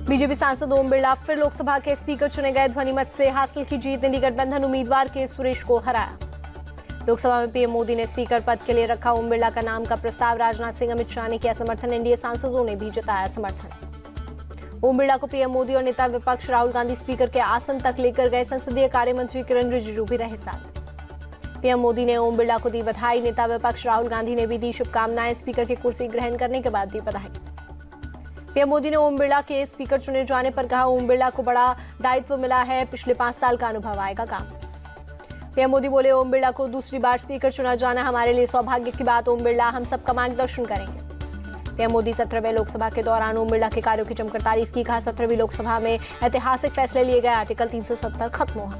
BJP सांसद ओम बिरला फिर लोकसभा के स्पीकर चुने गए। ध्वनिमत से हासिल की जीत ने गठबंधन उम्मीदवार के सुरेश को हराया। लोकसभा में पीएम मोदी ने स्पीकर पद के लिए रखा ओम बिरला का नाम का प्रस्ताव। राजनाथ सिंह, अमित शाह ने किया समर्थन। एनडीए सांसदों ने भी जताया समर्थन। ओम बिरला को पीएम मोदी और नेता विपक्ष राहुल गांधी स्पीकर के आसन तक लेकर गए। संसदीय कार्य मंत्री किरण रिजिजू भी रहे साथ। पीएम मोदी ने ओम बिरला को दी बधाई। नेता विपक्ष राहुल गांधी ने भी दी शुभकामनाएं। स्पीकर की कुर्सी ग्रहण करने के बाद दी बधाई। पीएम मोदी ने ओम बिरला के स्पीकर चुने जाने पर कहा, ओम बिरला को बड़ा दायित्व मिला है, पिछले 5 साल का अनुभव आएगा काम। पीएम मोदी बोले, ओम बिरला को दूसरी बार स्पीकर चुना जाना हमारे लिए सौभाग्य की बात। ओम बिरला हम सबका मार्गदर्शन करेंगे। पीएम मोदी 17वें लोकसभा के दौरान ओम बिरला के कार्यों की जमकर तारीफ की। कहा, 17वीं लोकसभा में ऐतिहासिक फैसले लिए गए, आर्टिकल 370 खत्म हुआ।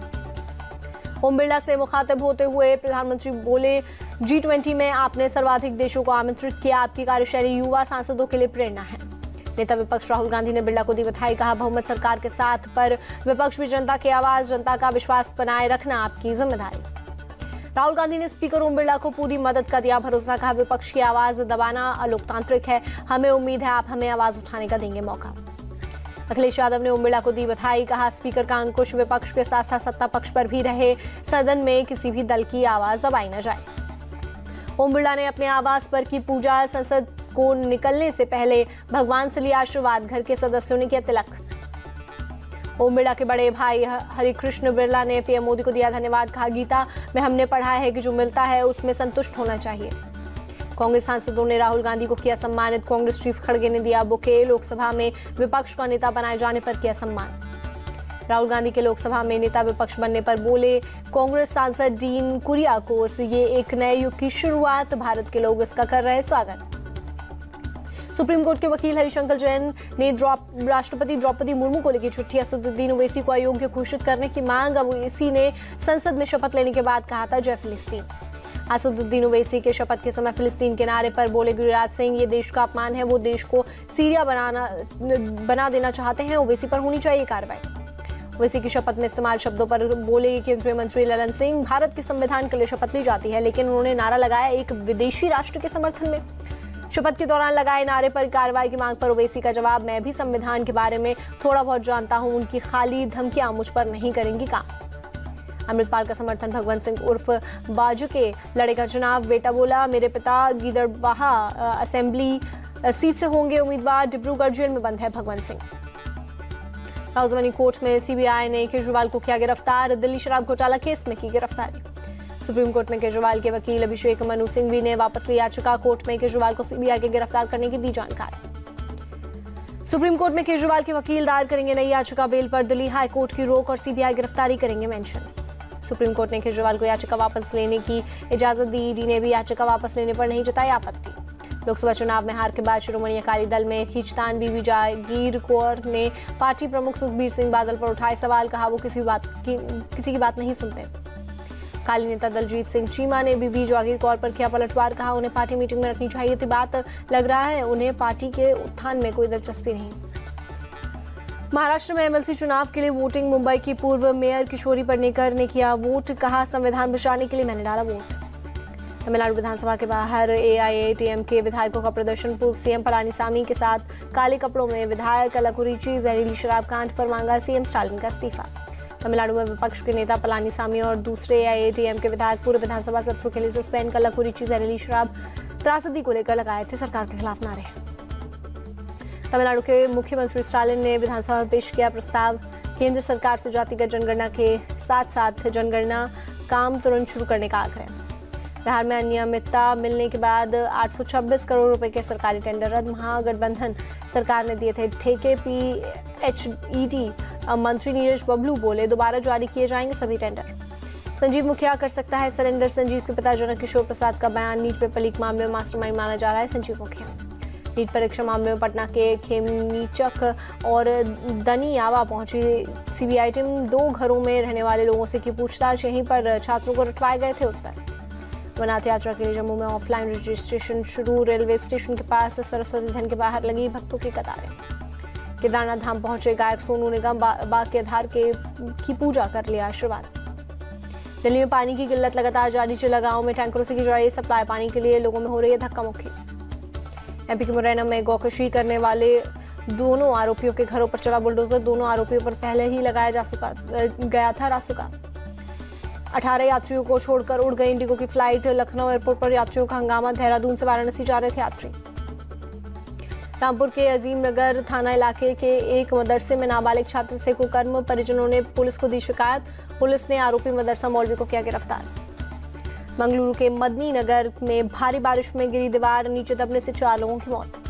ओम बिरला से मुखातिब होते हुए प्रधानमंत्री बोले, G20 में आपने सर्वाधिक देशों को आमंत्रित किया। आपकी कार्यशैली युवा सांसदों के लिए प्रेरणा है। नेता विपक्ष राहुल गांधी ने बिरला को दी बधाई। कहा, बहुमत सरकार के साथ पर विपक्ष भी जनता की आवाज, जनता का विश्वास बनाए रखना आपकी जिम्मेदारी। राहुल गांधी ने स्पीकर ओम बिरला को पूरी मदद का दिया भरोसा। कहा, विपक्ष की आवाज दबाना अलोकतांत्रिक है, हमें उम्मीद है आप हमें आवाज उठाने का देंगे मौका। अखिलेश यादव ने ओम बिरला को दी बधाई। कहा, स्पीकर का अंकुश विपक्ष के साथ साथ सत्ता पक्ष पर भी रहे, सदन में किसी भी दल की आवाज दबाई न जाए। ओम बिरला ने अपने आवास पर की पूजा। संसद को निकलने से पहले भगवान से लिया आशीर्वाद। घर के सदस्यों ने किया तिलक। ओम बिरला के बड़े भाई हरिकृष्ण बिरला ने पीएम मोदी को दिया धन्यवाद। कहा, गीता में हमने पढ़ा है कि जो मिलता है उसमें संतुष्ट होना चाहिए। कांग्रेस सांसदों ने राहुल गांधी को किया सम्मानित। कांग्रेस चीफ खड़गे ने दिया बुके। लोकसभा में विपक्ष का नेता बनाए जाने पर किया सम्मान। राहुल गांधी के लोकसभा में नेता विपक्ष बनने पर बोले कांग्रेस सांसद डीन कुरियाकोस, ये एक नए युग की शुरुआत, भारत के लोग इसका कर रहे स्वागत। सुप्रीम कोर्ट के वकील हरिशंकर जैन ने राष्ट्रपति द्रौपदी मुर्मू को लिखी चिट्ठी। असदुद्दीन ओवैसी को अयोग्य घोषित करने की मांग ओवैसी ने संसद में शपथ लेने के बाद कहा था, जय फिलिस्तीन। असदुद्दीन ओवैसी के शपथ के समय फिलिस्तीन के नारे पर बोले गिरिराज सिंह, ये देश का अपमान है, वो देश को सीरिया बना देना चाहते हैं, ओवैसी पर होनी चाहिए कार्रवाई। ओवैसी की शपथ में इस्तेमाल शब्दों पर बोले केंद्रीय मंत्री ललन सिंह, भारत के संविधान के लिए शपथ ली जाती है, लेकिन उन्होंने नारा लगाया एक विदेशी राष्ट्र के समर्थन में। शपथ के दौरान लगाए नारे पर कार्रवाई की मांग पर ओवैसी का जवाब, मैं भी संविधान के बारे में थोड़ा बहुत जानता हूं, उनकी खाली धमकियां मुझ पर नहीं करेंगी काम। अमृतपाल का समर्थन भगवंत सिंह उर्फ बाजू के लड़ेगा चुनाव। बेटा बोला, मेरे पिता गिदड़बाहा असेंबली सीट से होंगे उम्मीदवार। डिब्रूगढ़ जेल में बंद है भगवंत सिंह। राउजवानी कोर्ट में सीबीआई ने केजरीवाल को किया गिरफ्तार। दिल्ली शराब घोटाला केस में की गिरफ्तारी। सुप्रीम कोर्ट में केजरीवाल के वकील अभिषेक मनु सिंघवी ने वापस ली याचिका। कोर्ट में केजरीवाल को सीबीआई के गिरफ्तार करने की दी जानकारी। सुप्रीम कोर्ट में केजरीवाल के वकील दायर करेंगे नई याचिका। बेल पर दिल्ली हाई कोर्ट की रोक और सीबीआई गिरफ्तारी करेंगे मेंशन। सुप्रीम कोर्ट ने केजरीवाल को याचिका वापस लेने की इजाजत दी। ईडी ने भी याचिका वापस लेने पर नहीं जताई आपत्ति। लोकसभा चुनाव में हार के बाद शिरोमणि अकाली दल में खींचतान। बीबी जागीर कौर ने पार्टी प्रमुख सुखबीर सिंह बादल पर उठाए सवाल। कहा, वो किसी की बात नहीं सुनते। अकाली नेता दलजीत सिंह चीमा ने बीबी जागीर कौर पर किया पलटवार। कहा, उन्हें पार्टी मीटिंग में रखनी चाहिए थी बात, लग रहा है उन्हें पार्टी के उत्थान में कोई दिलचस्पी नहीं। महाराष्ट्र में एमएलसी चुनाव के लिए वोटिंग। मुंबई की पूर्व मेयर किशोरी पर्नेकर ने किया वोट। कहा, संविधान बचाने के लिए मैंने डाला वोट। तमिलनाडु विधानसभा के बाहर एआईएडीएमके विधायकों का प्रदर्शन। पूर्व सीएम पलानीसामी के साथ काले कपड़ों में विधायक कलाकुरिची। जहरीली शराब कांड पर मांगा सीएम स्टालिन का इस्तीफा। तमिलनाडु में विपक्ष के नेता पलानीसामी और दूसरे एआईएडीएमके विधायक पूरे विधानसभा सत्र के लिए सस्पेंड। कलाकुरिची जहरीली शराब त्रासदी को लेकर लगाए थे सरकार के खिलाफ नारे। तमिलनाडु के मुख्यमंत्री स्टालिन ने विधानसभा में पेश किया प्रस्ताव। केंद्र सरकार से जातिगत जनगणना के साथ साथ जनगणना काम तुरंत शुरू करने का आग्रह। बिहार में अनियमितता मिलने के बाद 826 करोड़ रुपए के सरकारी टेंडर रद्द। महागठबंधन सरकार ने दिए थे ठेके। पीएचईडी मंत्री नीरज बबलू बोले, दोबारा जारी किए जाएंगे सभी टेंडर। संजीव मुखिया कर सकता है सरेंडर। संजीव के पिता जनक किशोर प्रसाद का बयान। नीट पेपर लीक मामले में मास्टरमाइंड माना जा रहा है संजीव मुखिया। नीट परीक्षा मामले में पटना के खेमनीचक और दनियावा पहुंची सीबीआई टीम। 2 घरों में रहने वाले लोगों से की पूछताछ। यहीं पर छात्रों को रटवाए गए थे उत्तर। अमरनाथ यात्रा के लिए जम्मू में ऑफलाइन रजिस्ट्रेशन शुरू। रेलवे स्टेशन के पास सरस्वती धन के बाहर लगी भक्तों की कतारें। केदारनाथ धाम पहुंचे गायक सोनू निगम। बाग के आधार की पूजा कर लिया आशीर्वाद। दिल्ली में पानी की किल्लत लगातार जारी। चला गांव में टैंकरों से की जा रही सप्लाई। पानी के लिए लोगों में हो रही है धक्का मुक्की। एमपी के मुरैना में गौकशी करने वाले दोनों आरोपियों के घरों पर चला बुलडोजर। दोनों आरोपियों पर पहले ही लगाया गया था रासुका। 18 यात्रियों को छोड़कर उड़ गई इंडिगो की फ्लाइट। लखनऊ एयरपोर्ट पर यात्रियों का हंगामा। देहरादून से वाराणसी जा रहे थे यात्री। रामपुर के अजीम नगर थाना इलाके के एक मदरसे में नाबालिग छात्र से कुकर्म। परिजनों ने पुलिस को दी शिकायत। पुलिस ने आरोपी मदरसा मौलवी को किया गिरफ्तार। मंगलुरु के मदनी नगर में भारी बारिश में गिरी दीवार, नीचे दबने से 4 लोगों की मौत।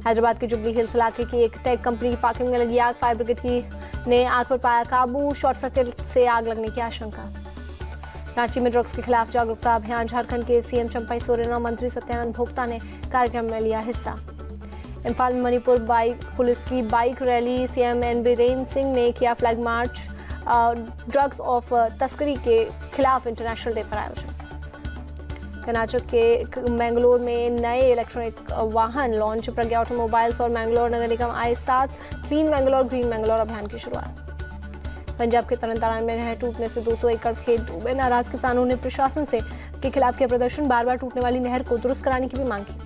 हैदराबाद के जुबली हिल्स इलाके की एक टेक कंपनी की पार्किंग में लगी आग। फायर ब्रिगेड ने आग पर पाया काबू। शॉर्ट सर्किट से आग लगने की आशंका। रांची में ड्रग्स के खिलाफ जागरूकता अभियान। झारखंड के सीएम चंपाई सोरेन और मंत्री सत्यानंद भोक्ता ने कार्यक्रम में लिया हिस्सा। इम्फाल में मणिपुर पुलिस की bike rally. CM N Biren Singh ने किया फ्लैग मार्च। ड्रग्स ऑफ तस्करी के खिलाफ इंटरनेशनल डे पर आयोजन। कर्नाटक के मैंगलोर में नए इलेक्ट्रॉनिक वाहन लॉन्च। प्रज्ञा ऑटोमोबाइल्स और मैंगलोर नगर निगम आए साथ। क्लीन मैंगलोर ग्रीन मैंगलोर अभियान की शुरुआत। पंजाब के तरनतारन में नहर टूटने से 200 एकड़ खेत डूबे। नाराज किसानों ने प्रशासन के खिलाफ किया प्रदर्शन। बार बार टूटने वाली नहर को दुरुस्त कराने की भी मांग की।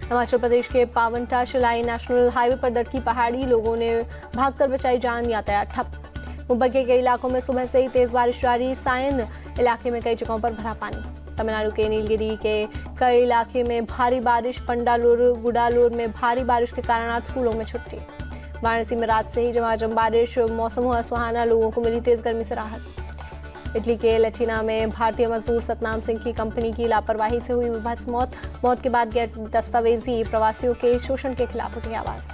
हिमाचल प्रदेश के पावंटा शिलाई नेशनल हाईवे पर दटकी पहाड़ी। लोगों ने भागकर बचाई जान। यातायात ठप। मुंबई के कई इलाकों में सुबह से ही तेज बारिश जारी। सायन इलाके में कई जगहों पर भरा पानी। तमिलनाडु के नीलगिरी के कई इलाके में भारी बारिश। पंडालुर गुडालुर में भारी बारिश के कारण आज स्कूलों में छुट्टी। वाराणसी में रात से ही झमाझम बारिश। मौसम हुआ सुहाना। लोगों को मिली तेज गर्मी से राहत। इटली के लेटिना में भारतीय मजदूर सतनाम सिंह की कंपनी की लापरवाही से हुई विभत्स मौत। मौत के बाद गैर दस्तावेजी प्रवासियों के शोषण के खिलाफ उठी आवाज।